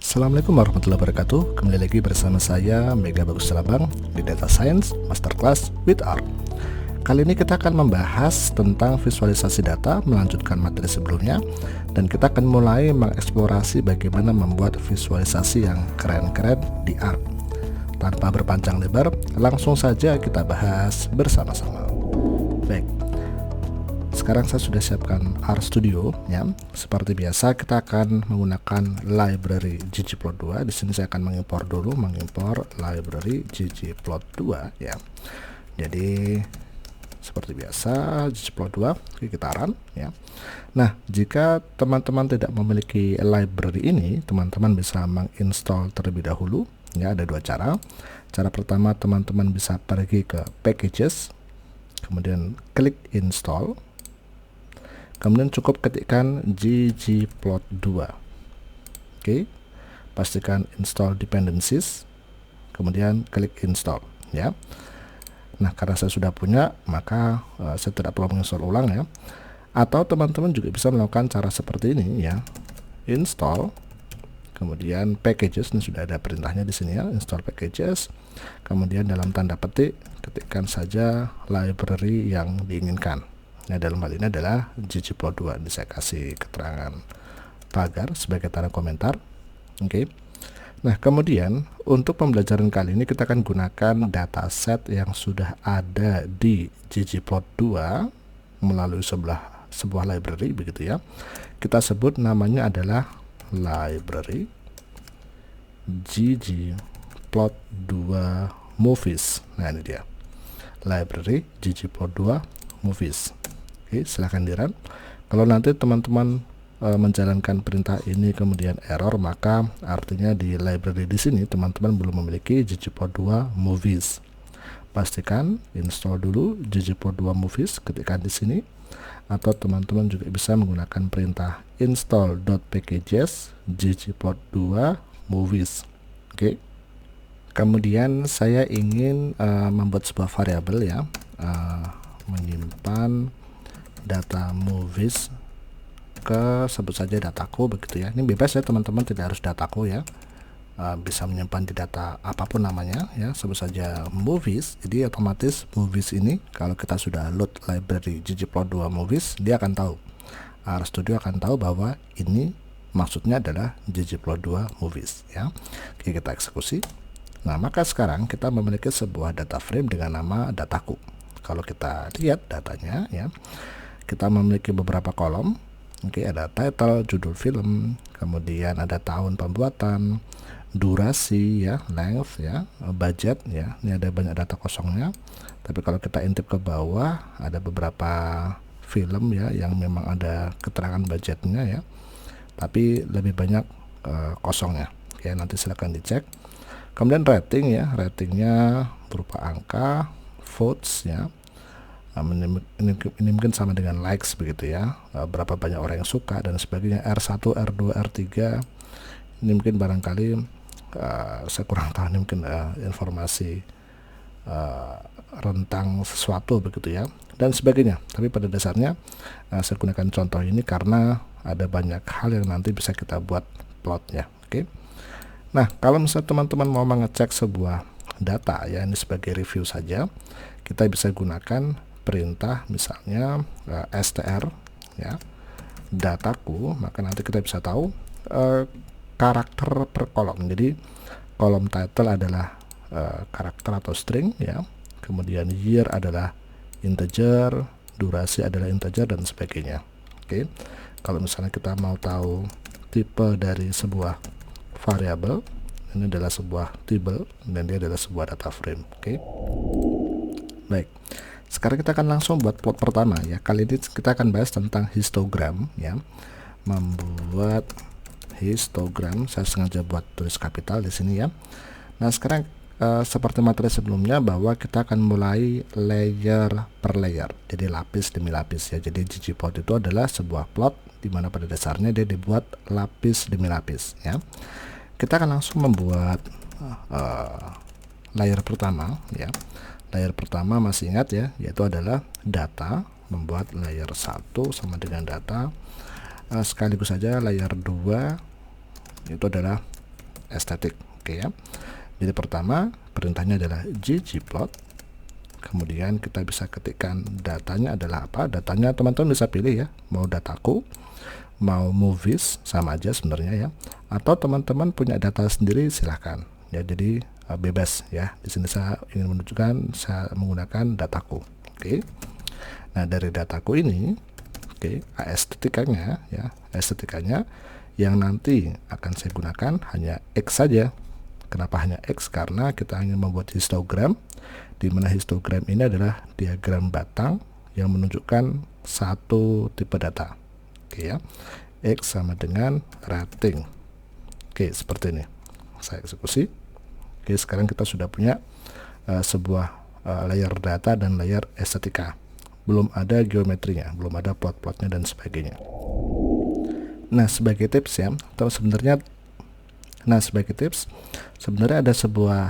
Assalamualaikum warahmatullahi wabarakatuh. Kembali lagi bersama saya Mega Bagus Selabang di Data Science Masterclass with R. Kali ini kita akan membahas tentang visualisasi data, melanjutkan materi sebelumnya, dan kita akan mulai mengeksplorasi bagaimana membuat visualisasi yang keren-keren di R. Tanpa berpanjang lebar, langsung saja kita bahas bersama-sama. Baik, sekarang saya sudah siapkan R Studio ya. Seperti biasa kita akan menggunakan library ggplot2. Di sini saya akan mengimpor library ggplot2 ya. Jadi seperti biasa ggplot2 kita run ya. Nah, jika teman-teman tidak memiliki library ini, teman-teman bisa menginstall terlebih dahulu ya. Ada dua cara. Cara pertama, teman-teman bisa pergi ke packages, kemudian klik install. Kemudian cukup ketikkan ggplot2. Oke, pastikan install dependencies, kemudian klik install ya. Nah, karena saya sudah punya, maka saya tidak perlu menginstall ulang ya. Atau teman-teman juga bisa melakukan cara seperti ini ya. Install, kemudian packages, ini sudah ada perintahnya di sini ya, install packages. Kemudian dalam tanda petik ketikkan saja library yang diinginkan. Nah, dalam hal ini adalah ggplot2. Ini saya kasih keterangan pagar sebagai tanda komentar. Oke. Nah, kemudian untuk pembelajaran kali ini kita akan gunakan dataset yang sudah ada di ggplot2 melalui sebuah library begitu ya. Kita sebut namanya adalah library ggplot2 movies. Nah, ini dia. Library ggplot2 movies. Oke, silahkan di-run. Kalau nanti teman-teman menjalankan perintah ini kemudian error, maka artinya di library di sini teman-teman belum memiliki ggplot2 movies. Pastikan install dulu ggplot2 movies, ketikkan di sini. Atau teman-teman juga bisa menggunakan perintah install.packages ggplot2 movies. Oke. Kemudian saya ingin membuat sebuah variabel ya, menyimpan data movies ke sebut saja dataku begitu ya. Ini bebas ya teman-teman, tidak harus dataku ya. Bisa menyimpan di data apapun namanya ya, sebut saja movies. Jadi otomatis movies ini kalau kita sudah load library ggplot2 movies, dia akan tahu, R Studio akan tahu bahwa ini maksudnya adalah ggplot2 movies ya. Oke, kita eksekusi. Nah, maka sekarang kita memiliki sebuah data frame dengan nama dataku. Kalau kita lihat datanya ya, kita memiliki beberapa kolom. Oke, ada title, judul film, kemudian ada tahun pembuatan, durasi ya, length ya, budget ya. Ini ada banyak data kosongnya. Tapi kalau kita intip ke bawah, ada beberapa film ya yang memang ada keterangan budgetnya ya. Tapi lebih banyak kosongnya. Oke, nanti silakan dicek. Kemudian rating ya, ratingnya berupa angka, votes ya. Ini mungkin sama dengan likes begitu ya, berapa banyak orang yang suka dan sebagainya. R1, R2, R3 ini mungkin barangkali saya kurang tahu, ini mungkin informasi rentang sesuatu begitu ya, dan sebagainya. Tapi pada dasarnya saya gunakan contoh ini karena ada banyak hal yang nanti bisa kita buat plotnya. Oke. Nah, kalau misalnya teman-teman mau mengecek sebuah data ya, ini sebagai review saja, kita bisa gunakan perintah misalnya str ya, dataku, maka nanti kita bisa tahu karakter per kolom. Jadi kolom title adalah karakter atau string ya, kemudian year adalah integer, durasi adalah integer dan sebagainya. Oke. Kalau misalnya kita mau tahu tipe dari sebuah variabel, ini adalah sebuah table dan dia adalah sebuah data frame. Oke. Baik. Sekarang kita akan langsung buat plot pertama ya. Kali ini kita akan bahas tentang histogram ya. Membuat histogram, saya sengaja buat tulis kapital di sini ya. Nah, sekarang seperti materi sebelumnya bahwa kita akan mulai layer per layer. Jadi lapis demi lapis ya. Jadi ggplot itu adalah sebuah plot di mana pada dasarnya dia dibuat lapis demi lapis ya. Kita akan langsung membuat layer pertama ya. Layer pertama masih ingat ya, yaitu adalah data. Membuat layer 1 sama dengan data. Sekaligus saja layer 2 itu adalah estetik. Oke ya. Jadi pertama perintahnya adalah ggplot. Kemudian kita bisa ketikkan datanya adalah apa. Datanya teman-teman bisa pilih ya, mau dataku, mau movies, sama aja sebenarnya ya. Atau teman-teman punya data sendiri silahkan ya. Jadi bebas ya. Di sini saya ingin menunjukkan saya menggunakan dataku. Oke. Nah dari dataku ini, oke, estetikanya ya, estetikanya yang nanti akan saya gunakan hanya X saja. Kenapa hanya X? Karena kita ingin membuat histogram, di mana histogram ini adalah diagram batang yang menunjukkan satu tipe data. Oke ya, X sama dengan rating. Oke, seperti ini. Saya eksekusi. Oke, sekarang kita sudah punya sebuah layer data dan layer estetika. Belum ada geometrinya, belum ada plot-plotnya dan sebagainya. Nah, sebagai tips ya, atau sebenarnya sebenarnya ada sebuah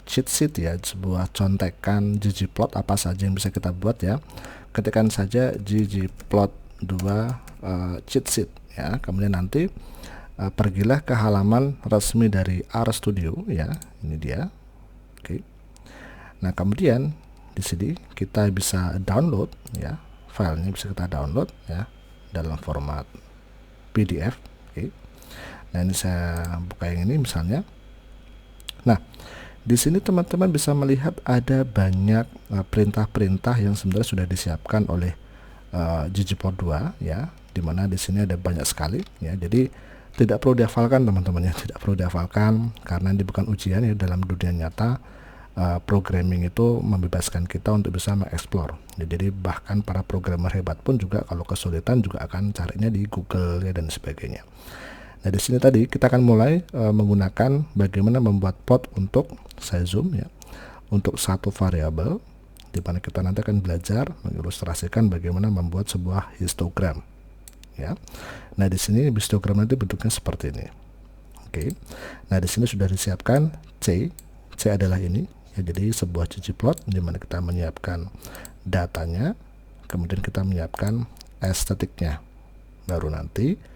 cheat sheet ya, sebuah contekan ggplot apa saja yang bisa kita buat ya. Ketikkan saja ggplot2 cheat sheet ya. Kemudian nanti pergilah ke halaman resmi dari RStudio ya. Ini dia. Oke. Nah, kemudian di sini kita bisa download ya. Filenya bisa kita download ya dalam format PDF. Oke. Nah, ini saya buka yang ini misalnya. Nah, di sini teman-teman bisa melihat ada banyak perintah-perintah yang sebenarnya sudah disiapkan oleh ggplot2 ya, dimana di sini ada banyak sekali ya. Jadi tidak perlu dihafalkan teman-teman ya, tidak perlu dihafalkan karena ini bukan ujian ya. Dalam dunia nyata programming itu membebaskan kita untuk bisa mengeksplor ya. Jadi bahkan para programmer hebat pun juga kalau kesulitan juga akan carinya di Google ya dan sebagainya. Nah, di sini tadi kita akan mulai menggunakan bagaimana membuat plot untuk saya zoom ya, untuk satu variabel, di mana kita nanti akan belajar mengilustrasikan bagaimana membuat sebuah histogram ya. Nah, di sini histogram nanti bentuknya seperti ini. Oke. Nah, di sini sudah disiapkan C adalah ini ya, jadi sebuah ggplot di mana kita menyiapkan datanya, kemudian kita menyiapkan estetiknya. Baru nanti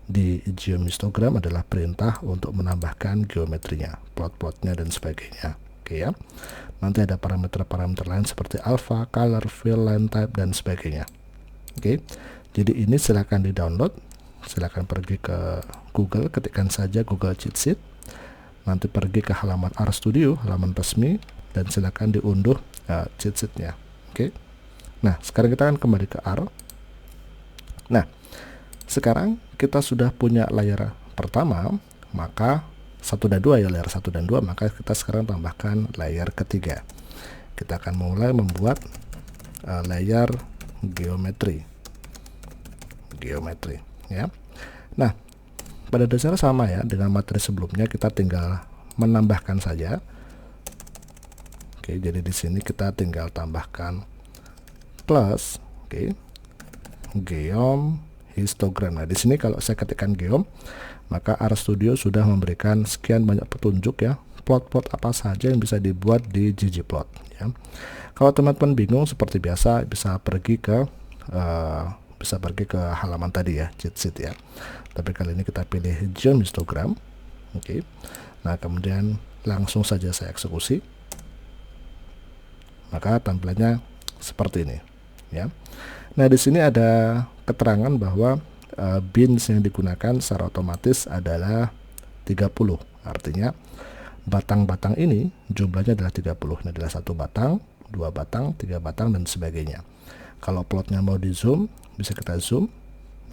di geohistogram adalah perintah untuk menambahkan geometrinya, plot-plotnya dan sebagainya. Oke ya. Nanti ada parameter-parameter lain seperti alpha, color, fill, line type dan sebagainya. Oke. Jadi ini silakan di-download. Silakan pergi ke Google, ketikkan saja Google Cheat Sheet. Nanti pergi ke halaman RStudio, halaman resmi, dan silakan diunduh cheat sheet-nya. Oke. Nah, sekarang kita akan kembali ke R. Nah, sekarang kita sudah punya layer pertama, maka 1 dan 2 ya, layer 1 dan 2, maka kita sekarang tambahkan layer ketiga. Kita akan mulai membuat layer geometri ya. Nah, pada dasarnya sama ya dengan materi sebelumnya, kita tinggal menambahkan saja. Oke, jadi di sini kita tinggal tambahkan plus, oke, geom histogram. Nah, di sini kalau saya ketikkan geom, maka RStudio sudah memberikan sekian banyak petunjuk ya, plot-plot apa saja yang bisa dibuat di ggplot ya. Kalau teman-teman bingung seperti biasa bisa pergi ke halaman tadi ya, cheat sheet ya. Tapi kali ini kita pilih geohistogram. Oke. Nah, kemudian langsung saja saya eksekusi. Maka tampilannya seperti ini ya. Nah, di sini ada keterangan bahwa bins yang digunakan secara otomatis adalah 30. Artinya batang-batang ini jumlahnya adalah 30. Ini adalah 1 batang, 2 batang, 3 batang dan sebagainya. Kalau plotnya mau di zoom, bisa kita zoom,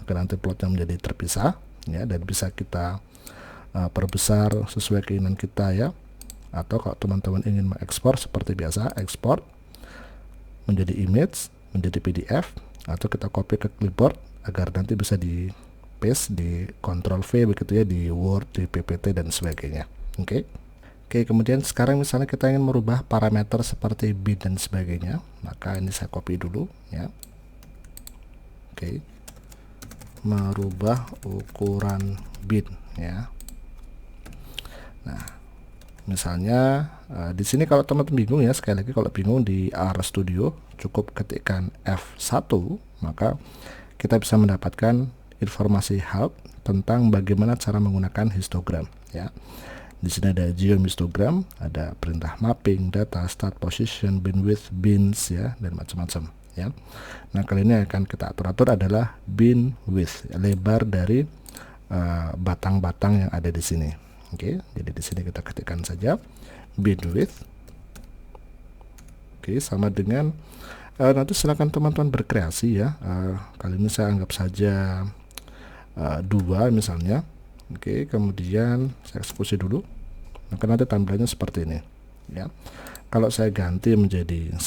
maka nanti plotnya menjadi terpisah ya, dan bisa kita perbesar sesuai keinginan kita ya. Atau kalau teman-teman ingin mengekspor seperti biasa, ekspor menjadi image, menjadi PDF, atau kita copy ke clipboard agar nanti bisa di paste di Ctrl V begitu ya, di Word, di PPT dan sebagainya. Oke. Oke, kemudian sekarang misalnya kita ingin merubah parameter seperti bin dan sebagainya, maka ini saya copy dulu ya. Oke. Merubah ukuran bin ya. Nah, misalnya di sini kalau teman-teman bingung ya, sekali lagi kalau bingung di RStudio cukup ketikkan F1, maka kita bisa mendapatkan informasi help tentang bagaimana cara menggunakan histogram ya. Di sini ada geohistogram, ada perintah mapping, data, start position, bin width, bins ya, dan macam-macam ya. Nah, kali ini akan kita atur adalah bin width, lebar dari batang-batang yang ada di sini. Oke, jadi di sini kita ketikkan saja bin width. Oke, sama dengan nanti silakan teman-teman berkreasi ya. Kali ini saya anggap saja 2 misalnya. Oke, kemudian saya eksekusi dulu. Maka nanti tampilannya seperti ini ya. Kalau saya ganti menjadi 1,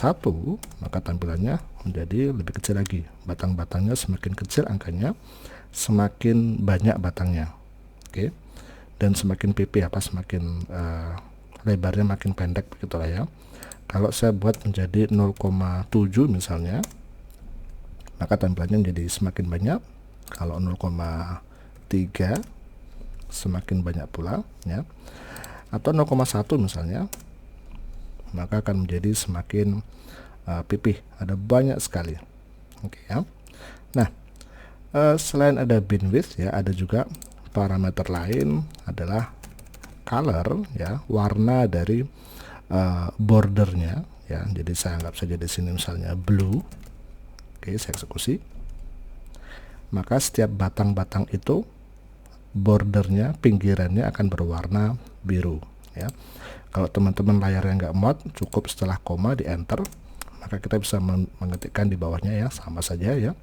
maka tampilannya menjadi lebih kecil lagi. Batang-batangnya semakin kecil angkanya, semakin banyak batangnya. Oke. Dan semakin PP semakin lebarnya makin pendek begitulah ya. Kalau saya buat menjadi 0,7 misalnya, maka tampilannya menjadi semakin banyak. Kalau 0,3 semakin banyak pula ya. Atau 0,1 misalnya, maka akan menjadi semakin pipih. Ada banyak sekali. Oke ya. Nah, selain ada bin width ya, ada juga parameter lain adalah color ya, warna dari bordernya ya. Jadi saya anggap saja di sini misalnya blue. Oke, saya eksekusi. Maka setiap batang-batang itu bordernya, pinggirannya akan berwarna biru ya. Kalau teman-teman layarnya nggak muat, cukup setelah koma di enter, maka kita bisa mengetikkan di bawahnya ya, sama saja ya.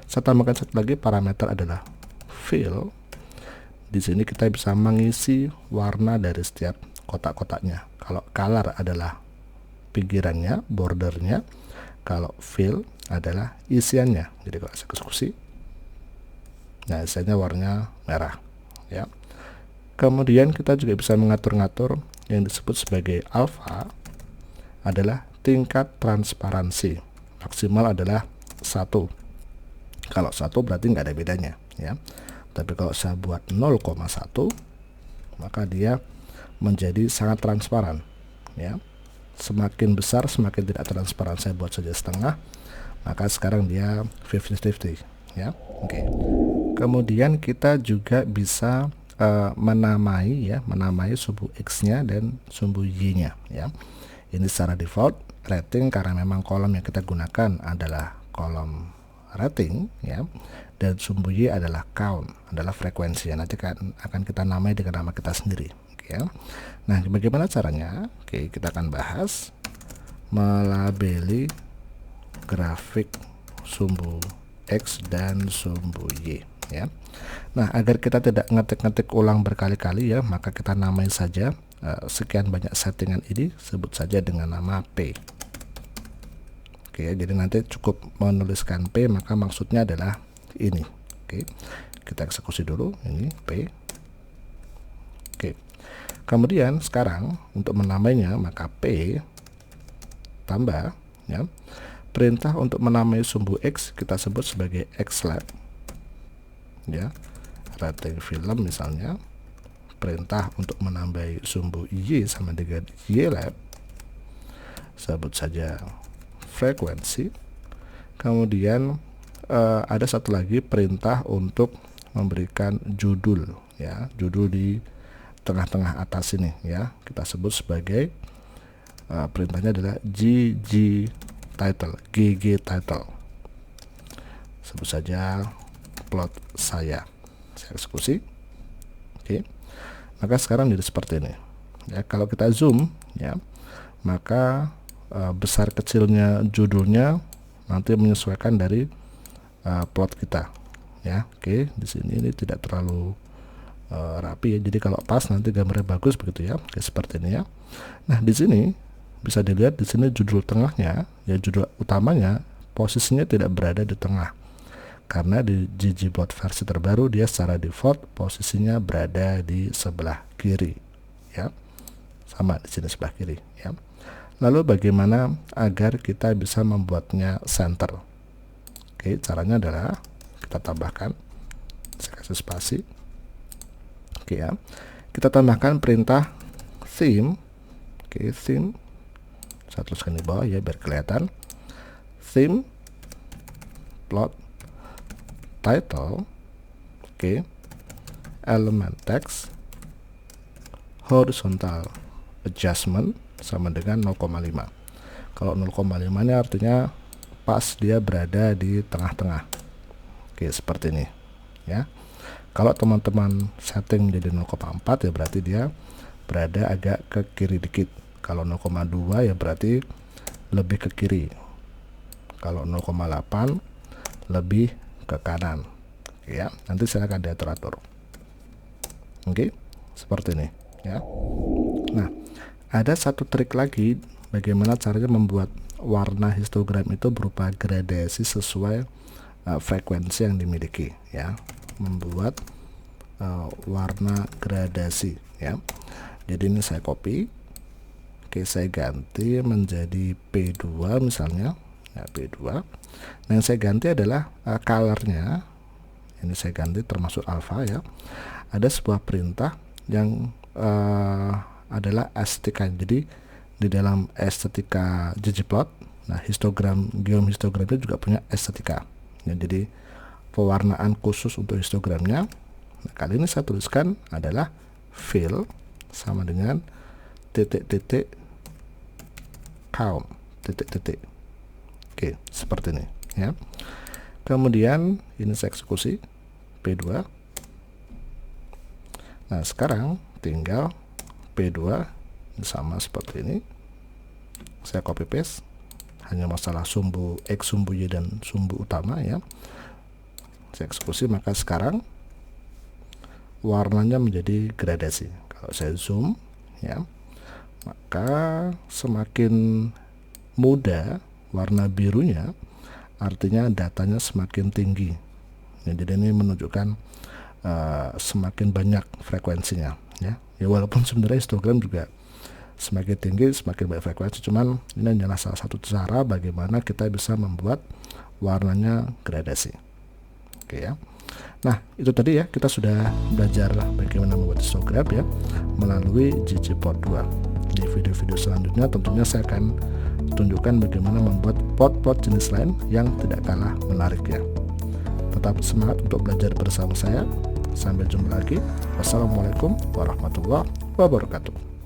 Saya tambahkan satu lagi parameter adalah fill. Di sini kita bisa mengisi warna dari setiap kotak-kotaknya. Kalau color adalah pinggirannya, bordernya. Kalau fill adalah isiannya. Jadi kalau saya eksekusi, nah isiannya warnanya merah ya. Kemudian kita juga bisa mengatur-ngatur yang disebut sebagai alpha, adalah tingkat transparansi. Maksimal adalah 1. Kalau 1 berarti nggak ada bedanya ya. Tapi kalau saya buat 0,1, maka dia menjadi sangat transparan ya. Semakin besar semakin tidak transparan. Saya buat saja setengah, maka sekarang dia 50-50 ya. Oke. Kemudian kita juga bisa menamai sumbu X-nya dan sumbu Y-nya ya. Ini secara default rating karena memang kolom yang kita gunakan adalah kolom rating ya, dan sumbu Y adalah count, adalah frekuensi. Nanti akan kita namai dengan nama kita sendiri. Oke ya. Nah, bagaimana caranya? Oke, kita akan bahas melabeli grafik sumbu X dan sumbu Y ya. Nah, agar kita tidak ngetik-ngetik ulang berkali-kali ya, maka kita namai saja sekian banyak settingan ini, sebut saja dengan nama P. Oke, jadi nanti cukup menuliskan P, maka maksudnya adalah ini. Oke, kita eksekusi dulu ini P. Oke, kemudian sekarang untuk menamainya, maka P tambah ya, perintah untuk menamai sumbu X kita sebut sebagai XLab ya, rating film misalnya. Perintah untuk menambah sumbu Y sama dengan YLab, sebut saja frekuensi. Kemudian ada satu lagi perintah untuk memberikan judul ya, judul di tengah-tengah atas ini ya, kita sebut sebagai perintahnya adalah GG title, GG title. Sebut saja plot saya eksekusi. Oke. Maka sekarang jadi seperti ini ya. Kalau kita zoom ya, maka besar kecilnya judulnya nanti menyesuaikan dari plot kita ya. Oke, di sini ini tidak terlalu rapi ya. Jadi kalau pas nanti gambarnya bagus begitu ya. Oke, seperti ini ya. Nah, di sini bisa dilihat di sini judul tengahnya ya, judul utamanya posisinya tidak berada di tengah. Karena di ggplot versi terbaru dia secara default posisinya berada di sebelah kiri ya. Sama di sini sebelah kiri ya. Lalu bagaimana agar kita bisa membuatnya center? Oke, caranya adalah kita tambahkan, saya kasih spasi. Oke ya. Kita tambahkan perintah theme. Oke, theme. Saya tuliskan di bawah ya biar kelihatan. Theme plot title Oke. Elemen text horizontal adjustment sama dengan 0,5. Kalau 0,5 ini artinya pas dia berada di tengah-tengah. Oke, seperti ini ya. Kalau teman-teman setting menjadi 0,4 ya berarti dia berada agak ke kiri dikit. Kalau 0,2 ya berarti lebih ke kiri. Kalau 0,8 lebih ke kanan. Oke ya, nanti silakan diatur-atur. Oke, seperti ini ya. Nah, ada satu trik lagi bagaimana caranya membuat warna histogram itu berupa gradasi sesuai frekuensi yang dimiliki ya. Membuat warna gradasi ya. Jadi ini saya copy. Oke, saya ganti menjadi P2 misalnya ya, P2. Nah, yang saya ganti adalah colornya. Ini saya ganti termasuk alpha ya. Ada sebuah perintah yang adalah estetika. Jadi di dalam estetika ggplot, nah histogram, geom histogramnya juga punya estetika ya, jadi pewarnaan khusus untuk histogramnya. Nah, kali ini saya tuliskan adalah fill sama dengan titik-titik count titik-titik. Oke, seperti ini ya. Kemudian ini saya eksekusi P2. Nah, sekarang tinggal P2 sama seperti ini. Saya copy paste. Hanya masalah sumbu X, sumbu Y, dan sumbu utama ya. Saya eksekusi, maka sekarang warnanya menjadi gradasi. Kalau saya zoom ya, maka semakin muda warna birunya, artinya datanya semakin tinggi ya, jadi ini menunjukkan semakin banyak frekuensinya ya. Ya walaupun sebenarnya histogram juga semakin tinggi semakin banyak frekuensi, cuman ini adalah salah satu cara bagaimana kita bisa membuat warnanya gradasi. Oke ya. Nah, itu tadi ya, kita sudah belajar bagaimana membuat histogram ya melalui ggplot 2. Di video-video selanjutnya tentunya saya akan tunjukkan bagaimana membuat plot-plot jenis lain yang tidak kalah menarik ya. Tetap semangat untuk belajar bersama saya. Sampai jumpa lagi. Wassalamualaikum warahmatullahi wabarakatuh.